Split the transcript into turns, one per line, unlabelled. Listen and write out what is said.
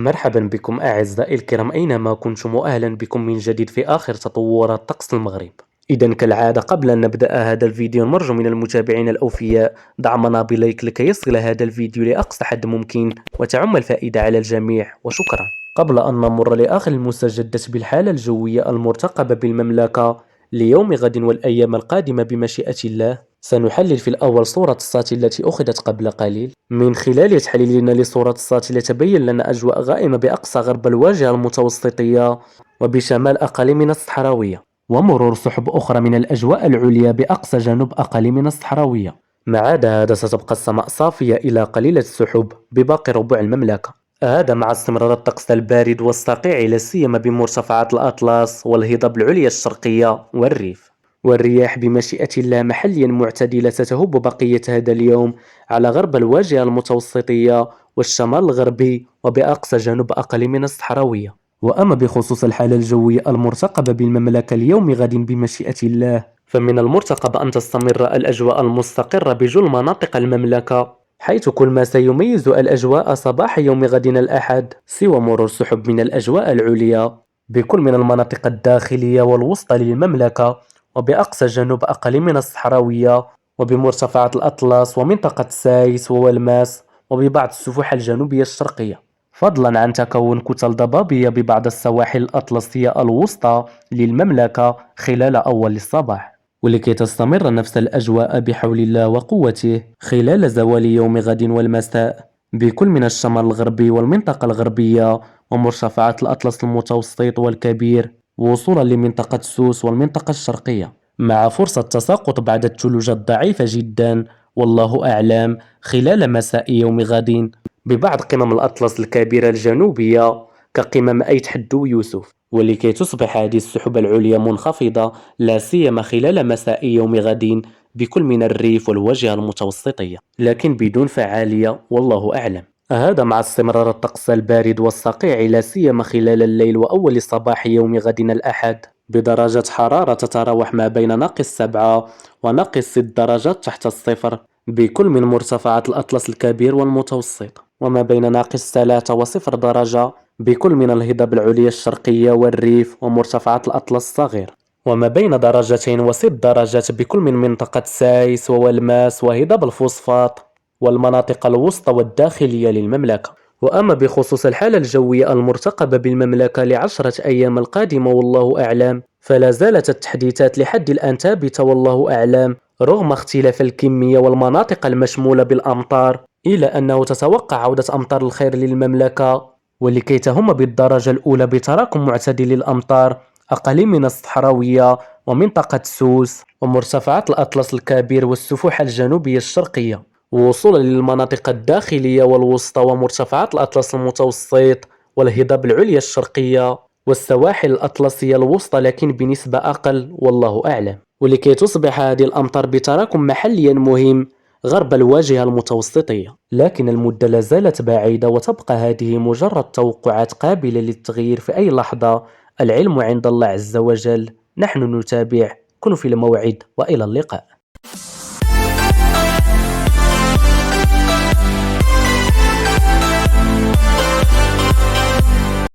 مرحبا بكم أعزائي الكرام أينما كنتم، وأهلا بكم من جديد في آخر تطورات طقس المغرب. إذا كالعادة قبل أن نبدأ هذا الفيديو نرجو من المتابعين الأوفياء دعمنا بلايك لكي يصل هذا الفيديو لأقصى حد ممكن وتعم الفائدة على الجميع، وشكرا. قبل أن نمر لآخر المستجدات بالحالة الجوية المرتقبة بالمملكة ليوم غد والأيام القادمة بمشيئة الله، سنحلل في الأول صورة السات التي أخذت قبل قليل. من خلال تحليلنا لصورة السات تبين لنا أجواء غائمة بأقصى غرب الواجهة المتوسطية وبشمال أقل من الصحراوية، ومرور سحب أخرى من الأجواء العليا بأقصى جنوب أقل من الصحراوية. ما عدا هذا ستبقى السماء صافية إلى قليلة السحب بباقي ربوع المملكة، هذا مع استمرار الطقس البارد والصقيع لا سيما بمرتفعات الأطلس والهضاب العليا الشرقية والريف. والرياح بمشيئة الله محليا معتدلة ستهب بقية هذا اليوم على غرب الواجهة المتوسطية والشمال الغربي وبأقصى جنوب أقل من الصحراوية. وأما بخصوص الحالة الجوية المرتقبة بالمملكة اليوم غد بمشيئة الله، فمن المرتقب أن تستمر الأجواء المستقرة بجل مناطق المملكة، حيث كل ما سيميز الأجواء صباح يوم غد الأحد سوى مرور سحب من الأجواء العليا بكل من المناطق الداخلية والوسطى للمملكة وبأقصى جنوب أقل من الصحراوية وبمرتفعات الأطلس ومنطقة سايس وولماس وببعض السفوح الجنوبية الشرقية، فضلا عن تكون كتل ضبابية ببعض السواحل الأطلسية الوسطى للمملكة خلال أول الصباح. ولكي تستمر نفس الأجواء بحول الله وقوته خلال زوال يوم غد والمساء بكل من الشمال الغربي والمنطقة الغربية ومرتفعات الأطلس المتوسط والكبير وصولا لمنطقة سوس والمنطقة الشرقية، مع فرصة تساقط بعض الثلوج الضعيفة جدا والله أعلم خلال مساء يوم غد ببعض قمم الأطلس الكبيرة الجنوبية كقمم أيت حدو يوسف. ولكي تصبح هذه السحب العليا منخفضة لا سيما خلال مساء يوم غد بكل من الريف والواجهة المتوسطية، لكن بدون فعالية والله أعلم. هذا مع استمرار الطقس البارد والصقيع لا سيما خلال الليل وأول صباح يوم غد الأحد بدرجة حرارة تتراوح ما بين -7 وناقص 6 درجات تحت الصفر بكل من مرتفعات الأطلس الكبير والمتوسط، وما بين -3 و0 درجة بكل من الهضاب العليا الشرقية والريف ومرتفعات الأطلس الصغير، وما بين 2 و6 درجات بكل من منطقة سايس وولماس وهضاب الفوسفاط والمناطق الوسطى والداخلية للمملكة. وأما بخصوص الحالة الجوية المرتقبة بالمملكة ل10 أيام القادمة والله أعلم، فلا زالت التحديثات لحد الآن ثابتة والله أعلم رغم اختلاف الكمية والمناطق المشمولة بالأمطار، إلى أنه تتوقع عودة أمطار الخير للمملكة، ولكي تهم بالدرجة الأولى بتراكم معتدل الأمطار أقل من الصحراوية ومنطقة سوس ومرتفعات الأطلس الكبير والسفوح الجنوبية الشرقية، ووصولا للمناطق الداخلية والوسطى ومرتفعات الأطلس المتوسط والهضاب العليا الشرقية والسواحل الأطلسية الوسطى لكن بنسبة أقل والله أعلم. ولكي تصبح هذه الأمطار بتراكم محليا مهم غرب الواجهة المتوسطية، لكن المدة لا زالت بعيدة وتبقى هذه مجرد توقعات قابلة للتغيير في أي لحظة. العلم عند الله عز وجل، نحن نتابع. كن في الموعد وإلى اللقاء.